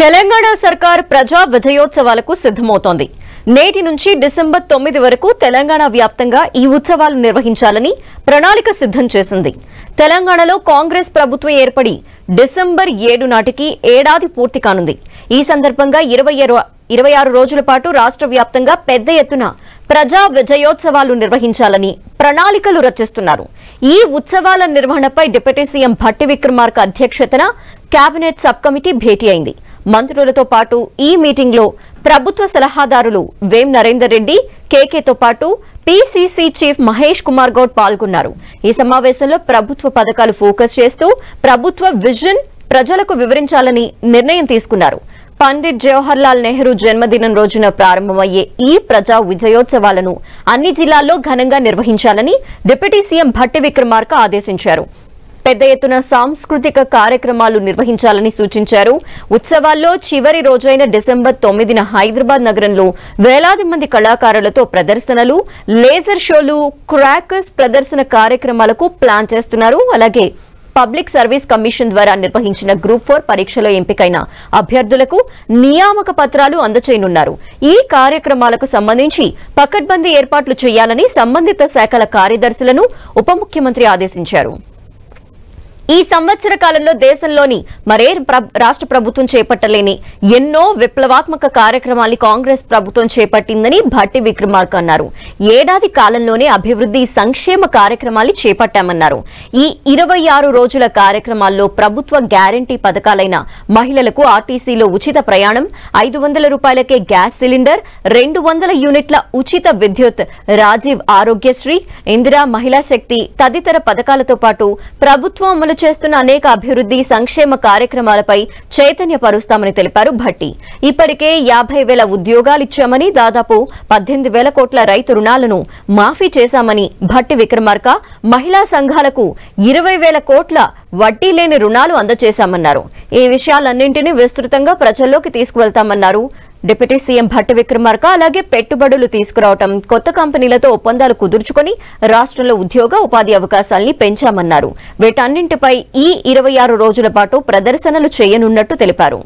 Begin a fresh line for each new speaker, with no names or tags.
తెలంగాణ సర్కార్ ప్రజా విజయోత్సవాలకు సిద్ధమవుతోంది. నేటి నుంచి డిసెంబర్ 9 వరకు తెలంగాణ వ్యాప్తంగా ఈ ఉత్సవాలు నిర్వహించాలని ప్రణాళిక సిద్ధం చేసింది. తెలంగాణలో కాంగ్రెస్ ప్రభుత్వం ఏర్పడి డిసెంబర్ 7 నాటికి ఏడాది పూర్తి కానుంది. ఈ సందర్భంగా 26 రోజుల పాటు రాష్ట్ర వ్యాప్తంగా పెద్ద ఎత్తున ప్రజా విజయోత్సవాలు నిర్వహించాలని ప్రణాళికలు రచిస్తున్నారు. ఈ ఉత్సవాల నిర్వహణపై డిప్యూటీ సీఎం భట్టి విక్రమార్క అధ్యక్షతన కేబినెట్ సబ్ కమిటీ భేటీ అయింది. మంత్రులతో పాటు ఈ మీటింగ్ లో ప్రభుత్వ సలహాదారులు వేం నరేందర్ రెడ్డి, కేకేతో పాటు పీసీసీ చీఫ్ మహేష్ కుమార్ గౌడ్ పాల్గొన్నారు. ఈ సమావేశంలో ప్రభుత్వ పథకాలు ఫోకస్ చేస్తూ ప్రభుత్వ విజన్ ప్రజలకు వివరించాలని నిర్ణయం తీసుకున్నారు. పండిట్ జవహర్ లాల్ నెహ్రూ జన్మదినం రోజున ప్రారంభమయ్యే ఈ ప్రజా విజయోత్సవాలను అన్ని జిల్లాల్లో ఘనంగా నిర్వహించాలని డిప్యూటీ సీఎం భట్టి విక్రమార్క ఆదేశించారు. పెద్ద ఎత్తున సాంస్కృతిక కార్యక్రమాలు నిర్వహించాలని సూచించారు. ఉత్సవాల్లో చివరి రోజైన డిసెంబర్ 9న హైదరాబాద్ నగరంలో వేలాది మంది కళాకారులతో ప్రదర్శనలు, లేజర్ షోలు, క్రాకర్స్ ప్రదర్శన కార్యక్రమాలకు ప్లాన్ చేస్తున్నారు. అలాగే పబ్లిక్ సర్వీస్ కమిషన్ ద్వారా నిర్వహించిన గ్రూప్ 4 పరీక్షలో ఎంపికైన అభ్యర్థులకు నియామక పత్రాలు అందజేయనున్నారు. ఈ కార్యక్రమాలకు సంబంధించి పకడ్బందీ ఏర్పాట్లు చేయాలని సంబంధిత శాఖల కార్యదర్శులను ఉప ముఖ్యమంత్రి ఆదేశించారు. ఈ సంవత్సర కాలంలో దేశంలోని మరే రాష్ట్ర ప్రభుత్వం చేపట్టలేని ఎన్నో విప్లవాత్మక కార్యక్రమాల్ని కాంగ్రెస్ ప్రభుత్వం చేపట్టిందని భట్టి విక్రమార్క అన్నారు. ఏడాది కాలంలోనే అభివృద్ధి, సంక్షేమ కార్యక్రమాల్ని చేపట్టామన్నారు. ఈ 26 రోజుల కార్యక్రమాల్లో ప్రభుత్వ గ్యారంటీ పథకాలైన మహిళలకు ఆర్టీసీలో ఉచిత ప్రయాణం, 500 రూపాయలకే గ్యాస్ సిలిండర్, 200 యూనిట్ల ఉచిత విద్యుత్, రాజీవ్ ఆరోగ్యశ్రీ, ఇందిరా మహిళా శక్తి తదితర పథకాలతో పాటు ప్రభుత్వం అమలు చేస్తున్న అనేక అభివృద్ధి, సంక్షేమ కార్యక్రమాలపై చైతన్యపరుస్తామని తెలిపారు భట్టి. ఇప్పటికే 50,000 ఉద్యోగాలిచ్చామని, దాదాపు 18,000 కోట్ల రైతు రుణాలను మాఫీ చేశామని భట్టి విక్రమార్క మహిళా సంఘాలకు 20,000 కోట్ల వడ్డీ లేని రుణాలు అందజేశామన్నారు. ఈ విషయాలన్నింటినీ విస్తృతంగా ప్రజల్లోకి తీసుకువెళ్తామన్నారు. డిప్యూటీ సీఎం భట్టి విక్రమార్క అలాగే పెట్టుబడులు తీసుకురావడం, కొత్త కంపెనీలతో ఒప్పందాలు కుదుర్చుకుని రాష్ట్రంలో ఉద్యోగ, ఉపాధి అవకాశాల్ని పెంచామన్నారు. వీటన్నింటిపై ఈ 26 రోజుల పాటు ప్రదర్శనలు చేయనున్నట్టు తెలిపారు.